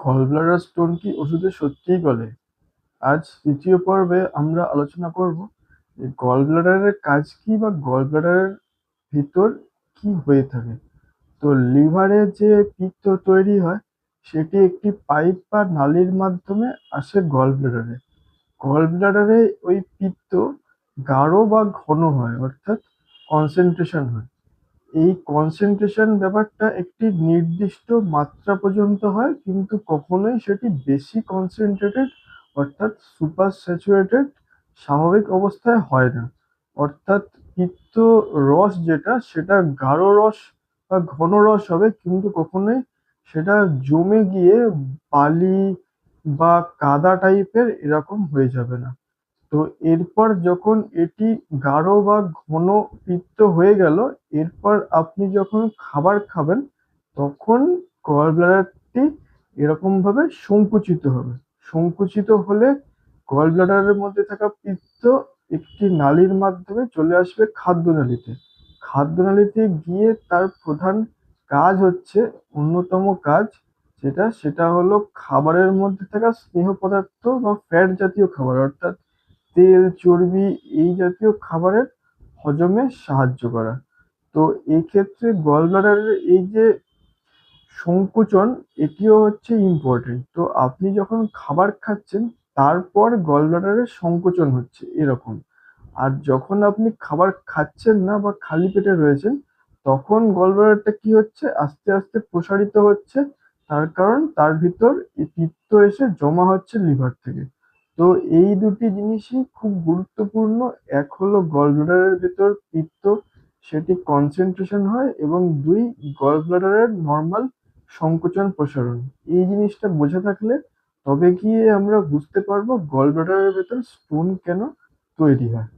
Gallbladder stone কি ওষুধে সত্যিই গলে? আজ তৃতীয় পর্বে আমরা আলোচনা করব যে গলব্লাডারের কাজ কি বা গলব্লাডারের ভিতর কি হয়ে থাকে। তো লিভারে যে পিত্ত তৈরি হয় সেটি একটি পাইপ বা নালীর মাধ্যমে আসে গলব্লাডারে। গলব্লাডারে ওই পিত্ত গাঢ় বা ঘন হয়, অর্থাৎ কনসেন্ট্রেশন হয়। এই কনসেন্ট্রেশন ব্যাপারটা একটি নির্দিষ্ট মাত্রা পর্যন্ত হয়, কিন্তু কখনোই সেটি বেশি কনসেন্ট্রেটেড অর্থাৎ সুপার স্যাচুরেটেড স্বাভাবিক অবস্থায় হয় না। অর্থাৎ পিত্ত রস যেটা সেটা গাঢ় রস বা ঘন রস হবে, কিন্তু কখনোই সেটা জমে গিয়ে বালি বা কাদা টাইপের এরকম হয়ে যাবে না। তো এরপর যখন এটি গাঢ় বা ঘন পিত্ত হয়ে গেল, এরপর আপনি যখন খাবার খাবেন তখন গল ব্লাডারটি এরকম ভাবে সংকুচিত হবে। সংকুচিত হলে গল ব্লাডারের মধ্যে থাকা পিত্ত একটি নালীর মাধ্যমে চলে আসবে খাদ্যনালীতে। খাদ্যনালীতে গিয়ে তার প্রধান কাজ হচ্ছে, অন্যতম কাজ সেটা হলো খাবারের মধ্যে থাকা স্নেহ পদার্থ বা ফ্যাট জাতীয় খাবার, অর্থাৎ তেল, চর্বি এই জাতীয় খাবারের হজমে সাহায্য করা। তো এই ক্ষেত্রে গলব্লাডারের এই যে সংকোচন, এটিও হচ্ছে ইম্পর্টেন্ট। তো আপনি যখন খাবার খাচ্ছেন তারপর গলব্লাডারের সংকোচন হচ্ছে এরকম। আর যখন আপনি খাবার খাচ্ছেন না বা খালি পেটে রয়েছেন, তখন গলব্লাডারটা কি হচ্ছে, আস্তে আস্তে প্রসারিত হচ্ছে। তার কারণ তার ভিতর এই পিত্ত এসে জমা হচ্ছে লিভার থেকে। তো এই দুটি জিনিসই খুব গুরুত্বপূর্ণ। এক হলো গলব্লাডারের ভেতর পিত্ত, সেটি কনসেন্ট্রেশন হয়, এবং দুই, গলব্লাডারের নর্মাল সংকোচন প্রসারণ। এই জিনিসটা বোঝা থাকলে তবে গিয়ে আমরা বুঝতে পারবো গলব্লাডারের ভেতর স্টোন কেন তৈরি হয়।